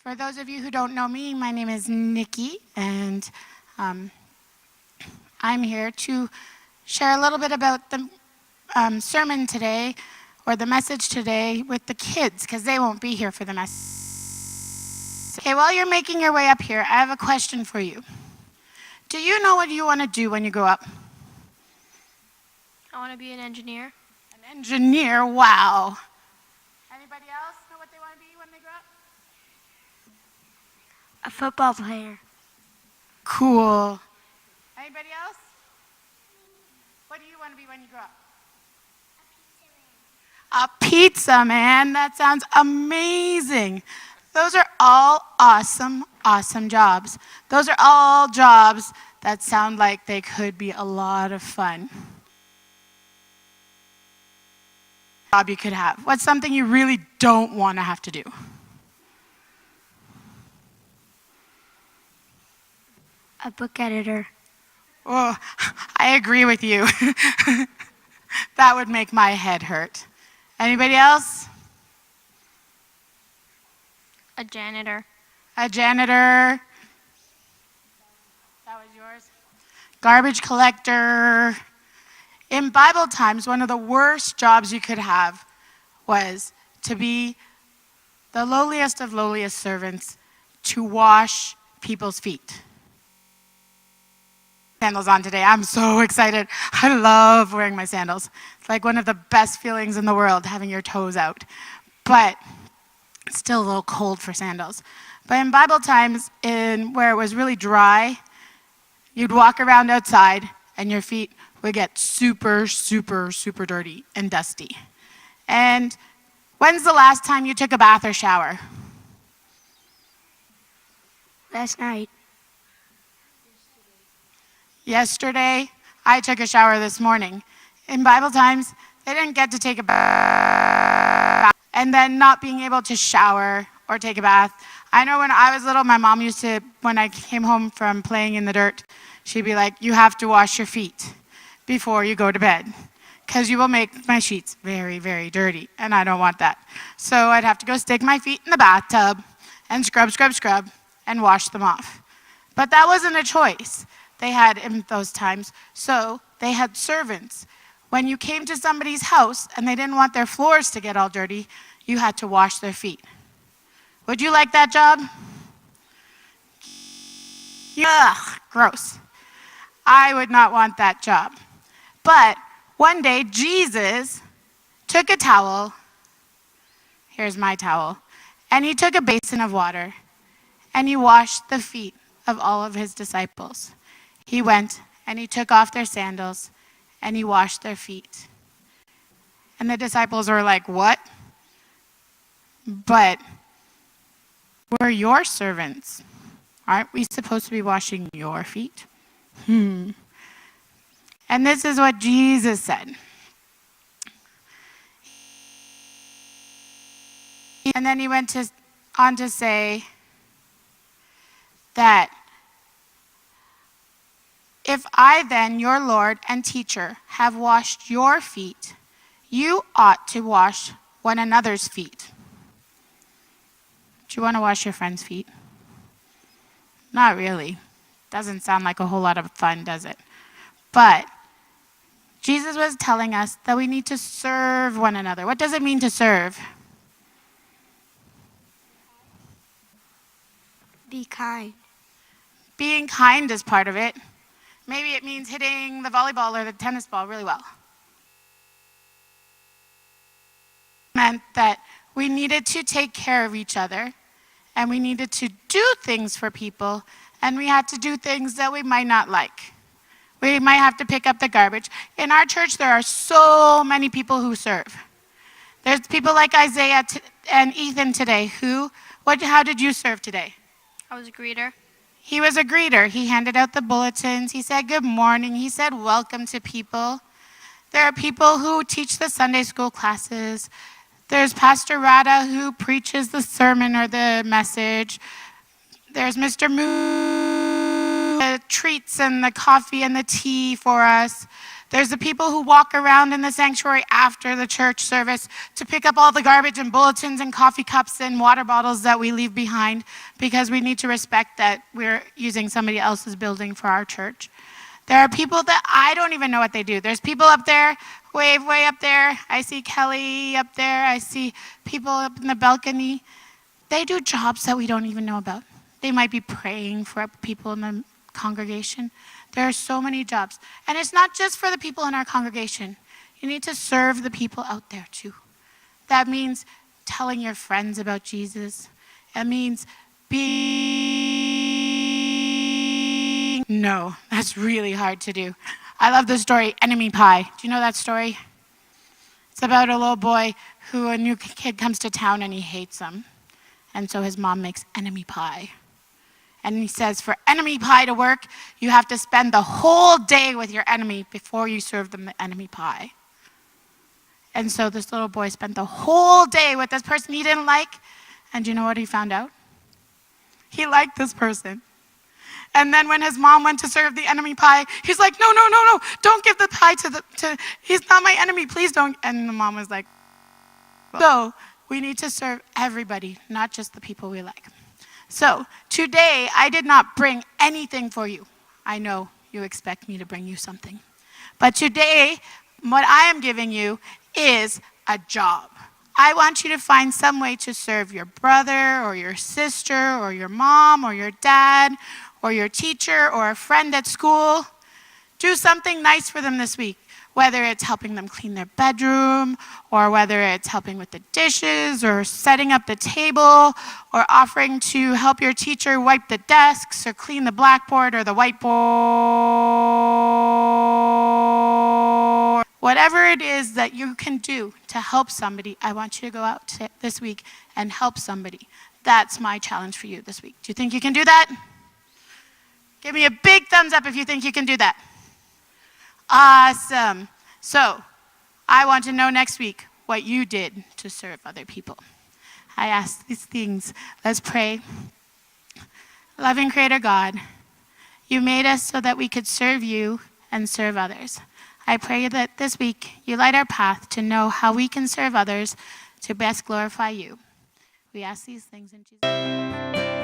For those of you who don't know me, my name is Nikki, and I'm here to share a little bit about the sermon today, or the message today, with the kids, because they won't be here for the message. Okay, while you're making your way up here, I have a question for you. Do you know what you want to do when you grow up? I want to be an engineer. An engineer, wow. Anybody else know what they want to be when they grow up? A football player. Cool. Anybody else? What do you want to be when you grow up? A pizza man. That sounds amazing. Those are all awesome, awesome jobs. Those are all jobs that sound like they could be a lot of fun. Job you could have. What's something you really don't want to have to do? A book editor. Oh, I agree with you. That would make my head hurt. Anybody else? A janitor. A janitor. That was yours? Garbage collector. In Bible times, one of the worst jobs you could have was to be the lowliest of lowliest servants, to wash people's feet. Sandals on today. I'm so excited. I love wearing my sandals. It's like one of the best feelings in the world, having your toes out. But it's still a little cold for sandals. But in Bible times, where it was really dry, you'd walk around outside and your feet would get super, super, super dirty and dusty. And when's the last time you took a bath or shower? Last night. Yesterday, I took a shower this morning. In Bible times, they didn't get to take a bath and then not being able to shower or take a bath. I know when I was little, my mom used to, when I came home from playing in the dirt, she'd be like, you have to wash your feet before you go to bed, because you will make my sheets very, very dirty, and I don't want that. So I'd have to go stick my feet in the bathtub and scrub, scrub, scrub, and wash them off. But that wasn't a choice they had in those times. So they had servants. When you came to somebody's house and they didn't want their floors to get all dirty, you had to wash their feet. Would you like that job? Ugh, gross. I would not want that job. But one day, Jesus took a towel, here's my towel, and he took a basin of water, and he washed the feet of all of his disciples. He went and he took off their sandals and he washed their feet. And the disciples were like, what? But we're your servants. Aren't we supposed to be washing your feet? And this is what Jesus said. And then he went on to say that, if I then, your Lord and teacher, have washed your feet, you ought to wash one another's feet. Do you want to wash your friend's feet? Not really. Doesn't sound like a whole lot of fun, does it? But Jesus was telling us that we need to serve one another. What does it mean to serve? Be kind. Being kind is part of it. Maybe it means hitting the volleyball or the tennis ball really well. It meant that we needed to take care of each other, and we needed to do things for people, and we had to do things that we might not like. We might have to pick up the garbage. In our church, there are so many people who serve. There's people like Isaiah and Ethan today how did you serve today? I was a greeter. He was a greeter. He handed out the bulletins. He said good morning. He said welcome to people. There are people who teach the Sunday school classes. There's Pastor Rata who preaches the sermon or the message. There's Mr. Moo, the treats and the coffee and the tea for us. There's the people who walk around in the sanctuary after the church service to pick up all the garbage and bulletins and coffee cups and water bottles that we leave behind because we need to respect that we're using somebody else's building for our church. There are people that I don't even know what they do. There's people up there, way up there. I see Kelly up there. I see people up in the balcony. They do jobs that we don't even know about. They might be praying for people in the congregation. There are so many jobs. And it's not just for the people in our congregation. You need to serve the people out there too. That means telling your friends about Jesus. It means No, that's really hard to do. I love the story, Enemy Pie. Do you know that story? It's about a little boy who a new kid comes to town and he hates him. And so his mom makes enemy pie. And he says, for enemy pie to work, you have to spend the whole day with your enemy before you serve them the enemy pie. And so this little boy spent the whole day with this person he didn't like. And do you know what he found out? He liked this person. And then when his mom went to serve the enemy pie, he's like, no, don't give the pie to he's not my enemy, please don't. And the mom was like, so we need to serve everybody, not just the people we like. So today, I did not bring anything for you. I know you expect me to bring you something. But today, what I am giving you is a job. I want you to find some way to serve your brother or your sister or your mom or your dad or your teacher or a friend at school. Do something nice for them this week, whether it's helping them clean their bedroom or whether it's helping with the dishes or setting up the table or offering to help your teacher wipe the desks or clean the blackboard or the whiteboard. Whatever it is that you can do to help somebody, I want you to go out this week and help somebody. That's my challenge for you this week. Do you think you can do that? Give me a big thumbs up if you think you can do that. Awesome. So, I want to know next week what you did to serve other people. I ask these things. Let's pray. Loving Creator God, you made us so that we could serve you and serve others. I pray that this week you light our path to know how we can serve others to best glorify you. We ask these things in Jesus' name.